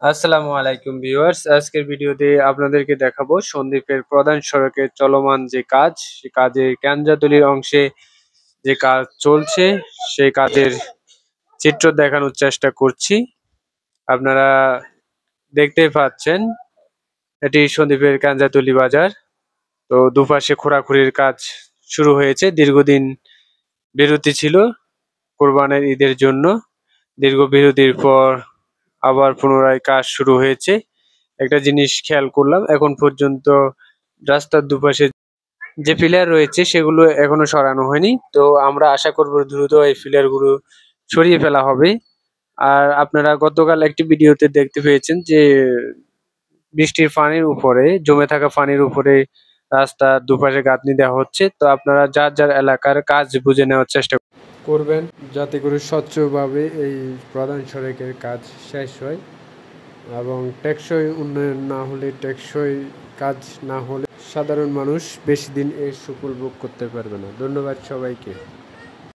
আসসালামু আলাইকুম ভিউয়ার্স, আজকের ভিডিওতে আপনাদেরকে দেখাবো সন্দ্বীপের প্রধান সড়কের চলমান যে কাজ, সে কাজের ক্যানজাতলির অংশে যে কাজ চলছে সেই কাজের চিত্র দেখানোর চেষ্টা করছি। আপনারা দেখতেই পাচ্ছেন এটি সন্দ্বীপের ক্যানজাতলি বাজার। তো দুপাশে খোঁড়াখুড়ির কাজ শুরু হয়েছে। দীর্ঘদিন বিরতি ছিল কোরবানির ঈদের জন্য। দীর্ঘ বিরতির পর আবার পুনরায় কাজ শুরু হয়েছে। একটা জিনিস খেয়াল করলাম, এখন পর্যন্ত রাস্তার দুপাশে যে পিলার রয়েছে সেগুলো এখনো সরানো হয়নি। তো আমরা আশা করব দ্রুত এই পিলার গুলো সরিয়ে ফেলা হবে। আর আপনারা গতকাল একটি ভিডিওতে দেখতে পেয়েছেন যে বৃষ্টির পানির উপরে জমে থাকা পানির উপরে রাস্তার দুপাশে গাঁথনি দেওয়া হচ্ছে। তো আপনারা যার যার এলাকার কাজ বুঝে নেওয়ার চেষ্টা করবেন যাতে করে স্বচ্ছভাবে এই প্রধান সড়কের কাজ শেষ হয় এবং টেকসই উন্নয়ন না হলে, টেকসই কাজ না হলে সাধারণ মানুষ বেশি দিন এর সুফল ভোগ করতে পারবে না। ধন্যবাদ সবাইকে।